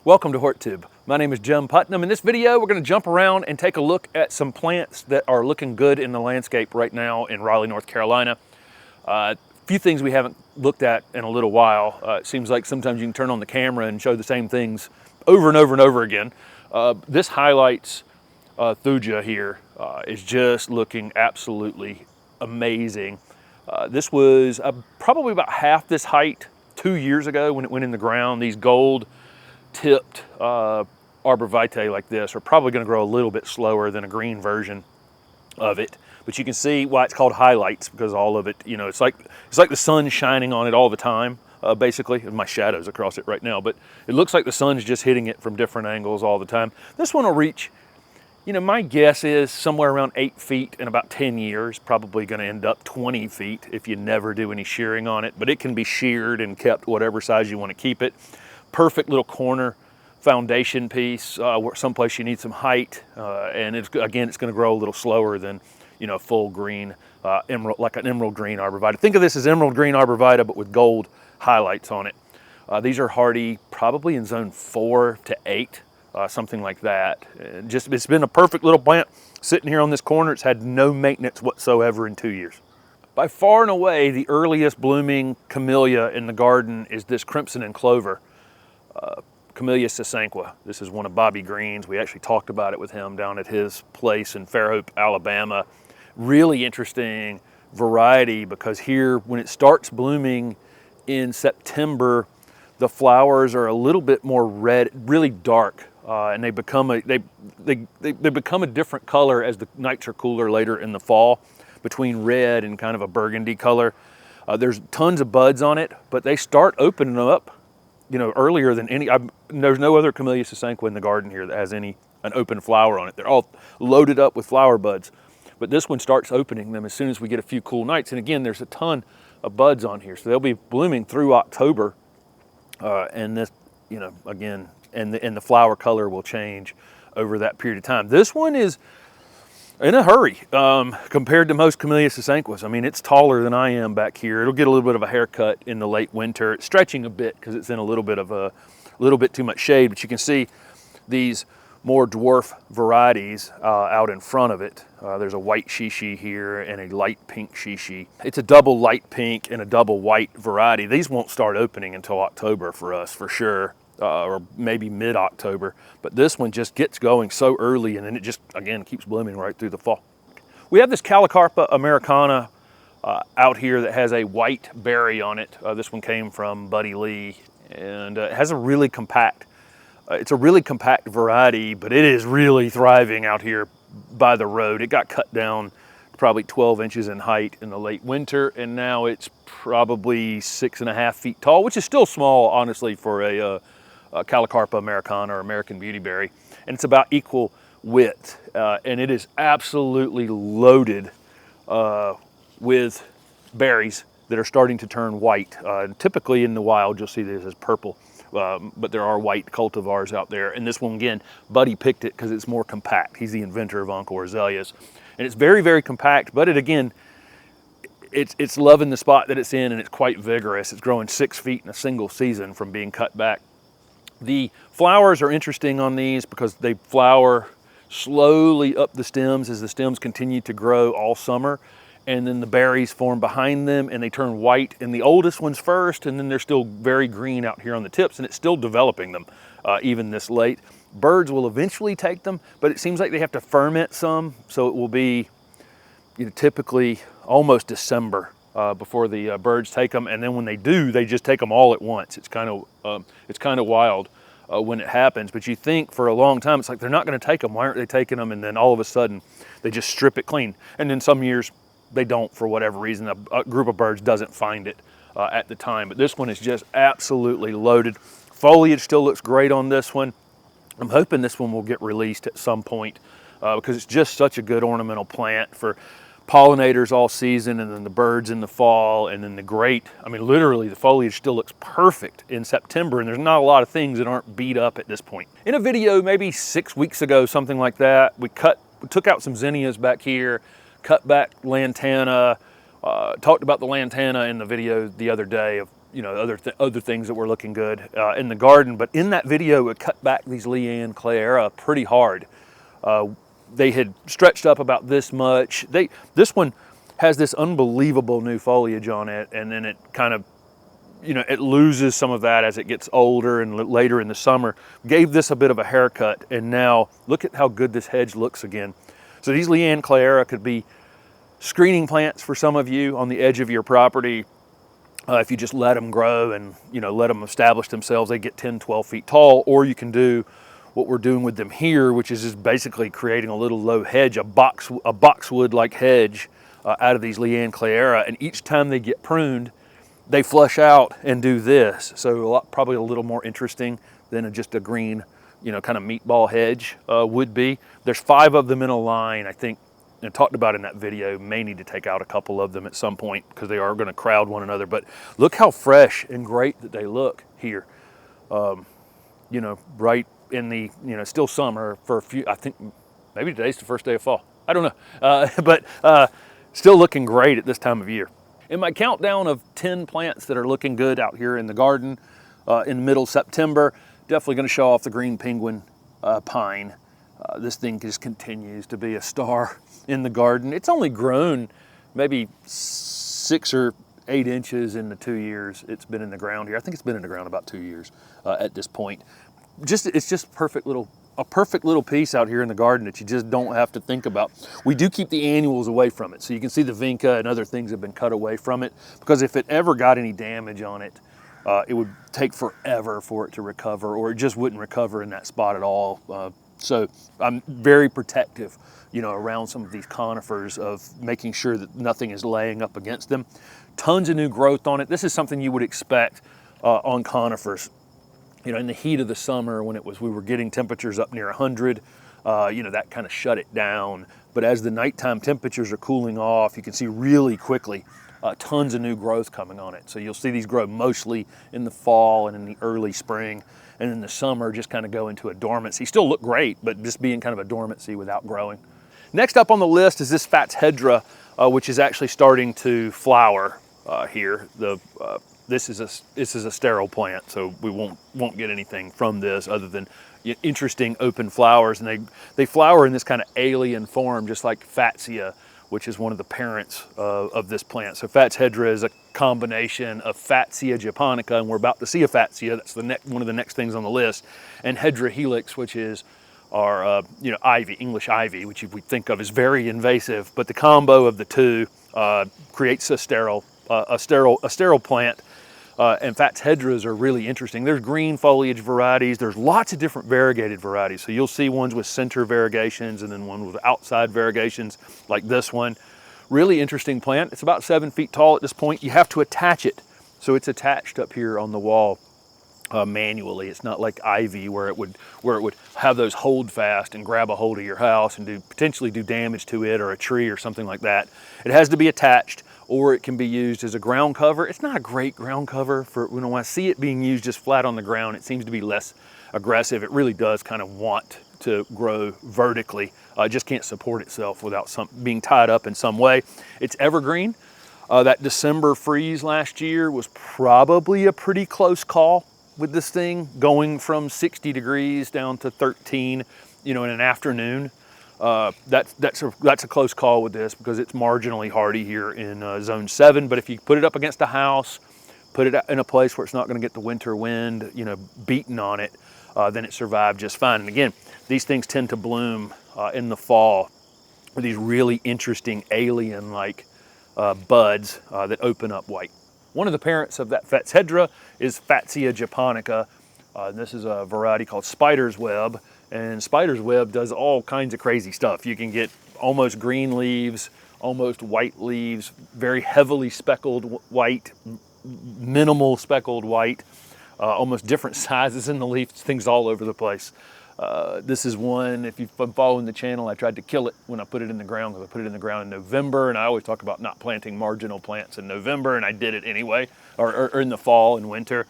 Welcome to HortTube. My name is Jim Putnam. In this video, we're going to jump around and take a look at some plants that are looking good in the landscape right now in Raleigh, North Carolina. A few things we haven't looked at in a little while. It seems like sometimes you can turn on the camera and show the same things over and over and over again. This highlights Thuja here is just looking absolutely amazing. This was probably about half this height 2 years ago when it went in the ground. These gold tipped Arborvitae like this are probably going to grow a little bit slower than a green version of it. But you can see why it's called highlights, because all of it, you know, it's like the sun shining on it all the time, basically. And my shadow's across it right now, but it looks like the sun's just hitting it from different angles all the time. This one will reach, you know, my guess is somewhere around 8 feet in about 10 years, probably going to end up 20 feet if you never do any shearing on it, but it can be sheared and kept whatever size you want to keep it. Perfect little corner foundation piece, someplace you need some height, and it's going to grow a little slower than, you know, full green emerald, like an emerald green Arborvitae. Think of this as emerald green Arborvitae, but with gold highlights on it. These are hardy, probably in zone 4 to 8, something like that. It's been a perfect little plant sitting here on this corner. It's had no maintenance whatsoever in 2 years. By far and away, the earliest blooming camellia in the garden is this crimson and clover. Camellia sasanqua. This is one of Bobby Green's. We actually talked about it with him down at his place in Fairhope, Alabama. Really interesting variety, because here, when it starts blooming in September, the flowers are a little bit more red, really dark, and they become a different color as the nights are cooler later in the fall, between red and kind of a burgundy color. There's tons of buds on it, but they start opening up, you know, earlier than any. There's no other Camellia sasanqua in the garden here that has an open flower on it. They're all loaded up with flower buds, but this one starts opening them as soon as we get a few cool nights. And again, there's a ton of buds on here, so they'll be blooming through October. And this, you know, again, and the flower color will change over that period of time. This one is in a hurry compared to most Camellia sasanquas. I mean, it's taller than I am back here. It'll get a little bit of a haircut in the late winter. It's stretching a bit because it's in a little bit too much shade, but you can see these more dwarf varieties out in front of it. There's a white shishi here and a light pink shishi. It's a double light pink and a double white variety. These won't start opening until October for us, for sure. Or maybe mid-October, but this one just gets going so early, and then it just, again, keeps blooming right through the fall. We have this Callicarpa americana out here that has a white berry on it. This one came from Buddy Lee, and it has a really compact, it's a really compact variety, but it is really thriving out here by the road. It got cut down probably 12 inches in height in the late winter, and now it's probably 6.5 feet tall, which is still small, honestly, for a Callicarpa americana or American beautyberry, and it's about equal width, and it is absolutely loaded with berries that are starting to turn white. Typically in the wild you'll see this as purple, but there are white cultivars out there, and this one, again, Buddy picked it because it's more compact. He's the inventor of Uncle Azaleas, and it's very, very compact, but it's loving the spot that it's in, and it's quite vigorous. It's growing 6 feet in a single season from being cut back. The flowers are interesting on these because they flower slowly up the stems as the stems continue to grow all summer, and then the berries form behind them and they turn white, and the oldest ones first, and then they're still very green out here on the tips, and it's still developing them even this late. Birds will eventually take them, but it seems like they have to ferment some, so it will be, you know, typically almost December before the birds take them, and then when they do, they just take them all at once. It's kind of wild when it happens, but you think for a long time, it's like, they're not going to take them. Why aren't they taking them? And then all of a sudden, they just strip it clean. And then some years, they don't for whatever reason. A group of birds doesn't find it at the time, but this one is just absolutely loaded. Foliage still looks great on this one. I'm hoping this one will get released at some point because it's just such a good ornamental plant for pollinators all season, and then the birds in the fall, and then literally the foliage still looks perfect in September, and there's not a lot of things that aren't beat up at this point. In a video maybe 6 weeks ago, something like that, we took out some zinnias back here, cut back lantana, talked about the lantana in the video the other day of, you know, other things that were looking good in the garden. But in that video, it cut back these LeAnn Cleyera pretty hard. They had stretched up about this much. This one has this unbelievable new foliage on it, and then it kind of, you know, it loses some of that as it gets older and later in the summer. Gave this a bit of a haircut, and now look at how good this hedge looks again. So these LeAnn Cleyera could be screening plants for some of you on the edge of your property. If you just let them grow and, you know, let them establish themselves, they get 10, 12 feet tall. Or you can do what we're doing with them here, which is just basically creating a little low hedge, a boxwood-like hedge out of these LeAnn Cleyera. And each time they get pruned, they flush out and do this. So probably a little more interesting than just a green, you know, kind of meatball hedge would be. There's 5 of them in a line. I think, and talked about in that video, may need to take out a couple of them at some point because they are going to crowd one another. But look how fresh and great that they look here. You know, right in the, you know, still summer for a few, I think maybe today's the first day of fall. I don't know, but still looking great at this time of year. In my countdown of 10 plants that are looking good out here in the garden in middle September, definitely going to show off the green penguin pine. This thing just continues to be a star in the garden. It's only grown maybe 6 or 8 inches in the 2 years it's been in the ground here. I think it's been in the ground about 2 years at this point. It's just a perfect little piece out here in the garden that you just don't have to think about. We do keep the annuals away from it, so you can see the vinca and other things have been cut away from it, because if it ever got any damage on it, it would take forever for it to recover, or it just wouldn't recover in that spot at all. So I'm very protective, you know, around some of these conifers of making sure that nothing is laying up against them. Tons of new growth on it. This is something you would expect on conifers. You know, in the heat of the summer when we were getting temperatures up near 100, you know, that kind of shut it down. But as the nighttime temperatures are cooling off, you can see really quickly tons of new growth coming on it. So you'll see these grow mostly in the fall and in the early spring, and in the summer just kind of go into a dormancy. Still look great, but just be in kind of a dormancy without growing. Next up on the list is this Fatshedera, which is actually starting to flower here. This is a sterile plant, so we won't get anything from this other than interesting open flowers, and they flower in this kind of alien form, just like Fatsia, which is one of the parents of this plant. So Fatshedera is a combination of Fatsia japonica, and we're about to see a Fatsia. That's one of the next things on the list, and Hedera helix, which is our you know, ivy, English ivy, which we think of as very invasive, but the combo of the two creates a sterile plant. And Fatshederas are really interesting. There's green foliage varieties. There's lots of different variegated varieties. So you'll see ones with center variegations and then one with outside variegations like this one. Really interesting plant. It's about 7 feet tall at this point. You have to attach it. So it's attached up here on the wall manually. It's not like ivy where it would have those hold fast and grab a hold of your house and potentially do damage to it or a tree or something like that. It has to be attached, or it can be used as a ground cover. It's not a great ground cover for, when I see it being used just flat on the ground, it seems to be less aggressive. It really does kind of want to grow vertically. It just can't support itself without being tied up in some way. It's evergreen. That December freeze last year was probably a pretty close call with this thing, going from 60 degrees down to 13, you know, in an afternoon. That's a close call with this because it's marginally hardy here in zone 7. But if you put it up against a house, put it in a place where it's not going to get the winter wind, you know, beaten on it, then it survived just fine. And again, these things tend to bloom in the fall with these really interesting alien-like buds that open up white. One of the parents of that Fatshedera is Fatsia japonica. This is a variety called spider's web. And spider's web does all kinds of crazy stuff. You can get almost green leaves, almost white leaves, very heavily speckled white, minimal speckled white, almost different sizes in the leaf, things all over the place. This is one, if you've been following the channel, I tried to kill it when I put it in the ground, because I put it in the ground in November, and I always talk about not planting marginal plants in November, and I did it anyway, or in the fall and winter,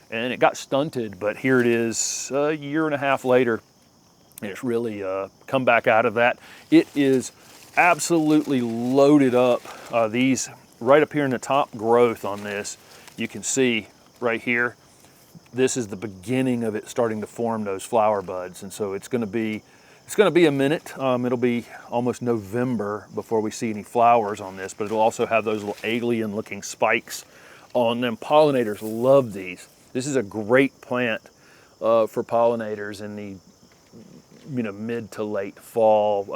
and it got stunted, but here it is a year and a half later. It's really come back out of that. It is absolutely loaded up. These right up here in the top growth on this, you can see right here, this is the beginning of it starting to form those flower buds. And so it's going to be a minute. It'll be almost November before we see any flowers on this, but it'll also have those little alien looking spikes on them. Pollinators love these. This is a great plant for pollinators in the mid to late fall.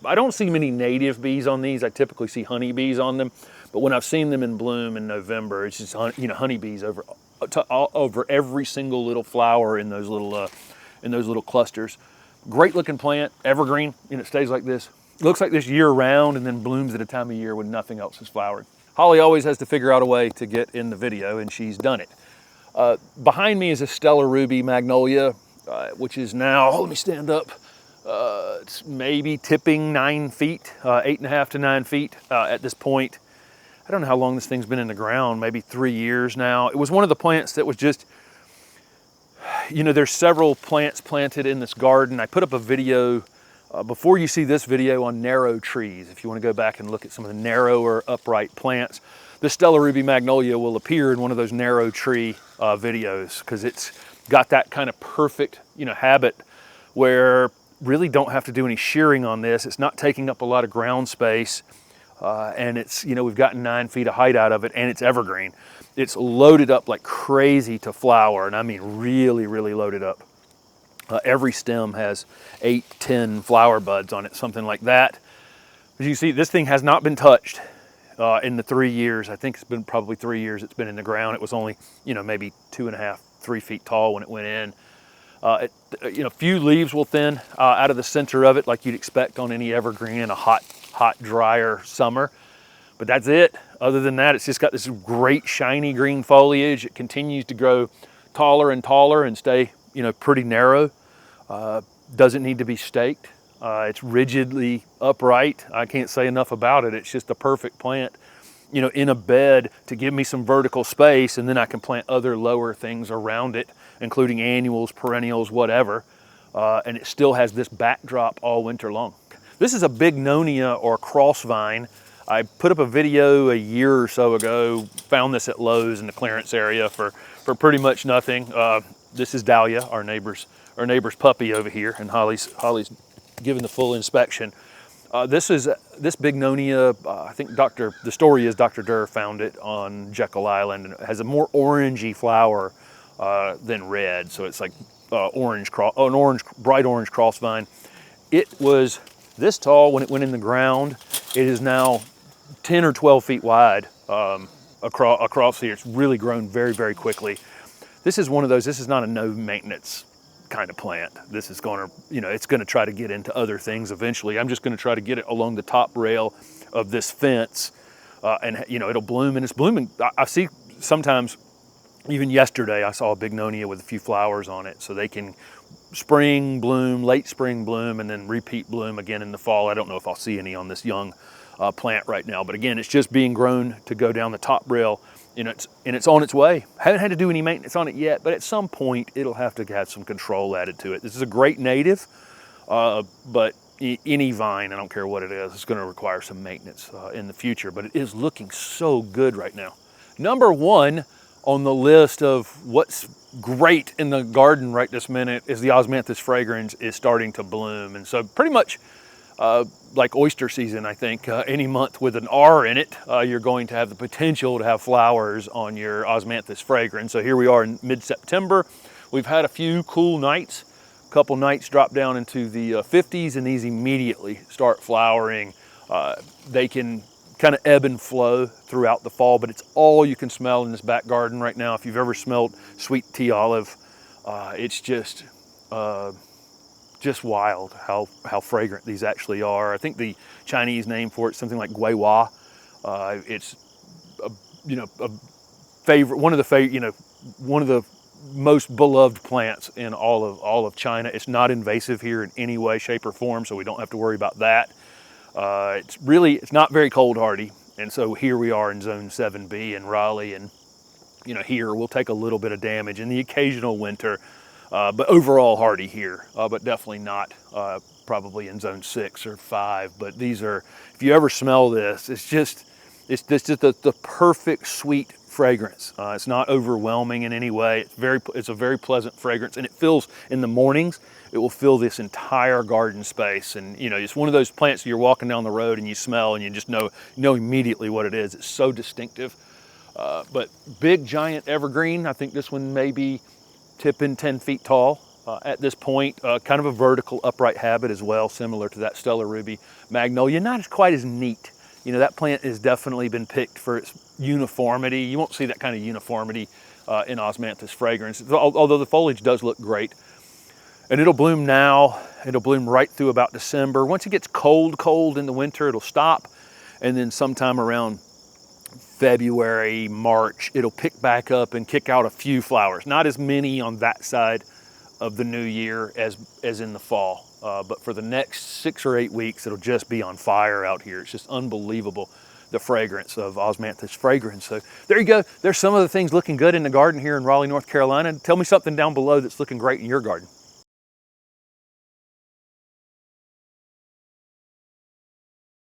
I don't see many native bees on these. I typically see honeybees on them, but when I've seen them in bloom in November, it's just honeybees over every single little flower in those little clusters. Great looking plant, evergreen, and it stays like this. It looks like this year round and then blooms at a time of year when nothing else is flowering. Holly always has to figure out a way to get in the video, and she's done it. Behind me is a Stellar Ruby Magnolia, which is now, let me stand up, it's maybe tipping 9 feet, 8.5 to 9 feet at this point. I don't know how long this thing's been in the ground, maybe 3 years now. It was one of the plants that was just, there's several plants planted in this garden. I put up a video before you see this video on narrow trees. If you want to go back and look at some of the narrower upright plants, the Stellar Ruby Magnolia will appear in one of those narrow tree videos, because it's got that kind of perfect habit where really don't have to do any shearing on this. It's not taking up a lot of ground space, and it's we've gotten 9 feet of height out of it, and it's evergreen. It's loaded up like crazy to flower, and I mean really loaded up. Every stem has 8, 10 flower buds on it, something like that. As you see, this thing has not been touched in the 3 years. I think it's been probably 3 years it's been in the ground. It was only maybe 2.5, 3 feet tall when it went in. Few leaves will thin out of the center of it, like you'd expect on any evergreen in a hot, drier summer. But that's it. Other than that, it's just got this great shiny green foliage. It continues to grow taller and taller and stay, pretty narrow. Doesn't need to be staked. It's rigidly upright. I can't say enough about it. It's just a perfect plant, in a bed to give me some vertical space, and then I can plant other lower things around it, including annuals, perennials, whatever. And it still has this backdrop all winter long. This is a Bignonia or crossvine. I put up a video a year or so ago, found this at Lowe's in the clearance area for pretty much nothing. This is Dahlia, our neighbor's puppy over here, and Holly's giving the full inspection. This Bignonia, I think the story is Dr. Durr found it on Jekyll Island, and it has a more orangey flower than red, so it's like bright orange crossvine. It was this tall when it went in the ground. It is now 10 or 12 feet wide across here. It's really grown very quickly. This is one of those, this is not a no maintenance kind of plant. This is going to, it's going to try to get into other things eventually. I'm just going to try to get it along the top rail of this fence, and it'll bloom, and it's blooming. I see sometimes, even yesterday, I saw a Bignonia with a few flowers on it, so they can spring bloom, late spring bloom, and then repeat bloom again in the fall. I don't know if I'll see any on this young plant right now, but again, it's just being grown to go down the top rail. And it's on its way. Haven't had to do any maintenance on it yet, but at some point it'll have to have some control added to it. This is a great native, but any vine, I don't care what it is, it's going to require some maintenance in the future, but it is looking so good right now. Number one on the list of what's great in the garden right this minute is the Osmanthus fragrans is starting to bloom. And so pretty much like oyster season, I think, any month with an R in it, you're going to have the potential to have flowers on your Osmanthus fragrans. So here we are in mid-September. We've had a few cool nights. A couple nights drop down into the 50s, and these immediately start flowering. They can kind of ebb and flow throughout the fall, but it's all you can smell in this back garden right now. If you've ever smelled sweet tea olive, it's just wild how fragrant these actually are. I think the Chinese name for it is something like guihua. It's a favorite, one of the most beloved plants in all of China. It's not invasive here in any way, shape, or form, so we don't have to worry about that. It's not very cold hardy, and so here we are in Zone 7B in Raleigh, and here we'll take a little bit of damage in the occasional winter. But overall hardy here, but definitely not probably in Zone 6 or 5. But these are, if you ever smell this, it's just the perfect sweet fragrance. It's not overwhelming in any way. It's a very pleasant fragrance, and it fills in the mornings. It will fill this entire garden space, and you know, it's one of those plants you're walking down the road and you smell and you just know immediately what it is. It's so distinctive. But big giant evergreen. I think this one may be tipping 10 feet tall at this point. Kind of a vertical upright habit as well, similar to that stellar ruby. Magnolia, not quite as neat. You know, that plant has definitely been picked for its uniformity. You won't see that kind of uniformity in Osmanthus fragrans, although the foliage does look great. And it'll bloom now. It'll bloom right through about December. Once it gets cold in the winter, it'll stop. And then sometime around February, March, it'll pick back up and kick out a few flowers. Not as many on that side of the new year as in the fall. But for the next 6 or 8 weeks, it'll just be on fire out here. It's just unbelievable, the fragrance of Osmanthus fragrans. So there you go. There's some of the things looking good in the garden here in Raleigh, North Carolina. Tell me something down below that's looking great in your garden.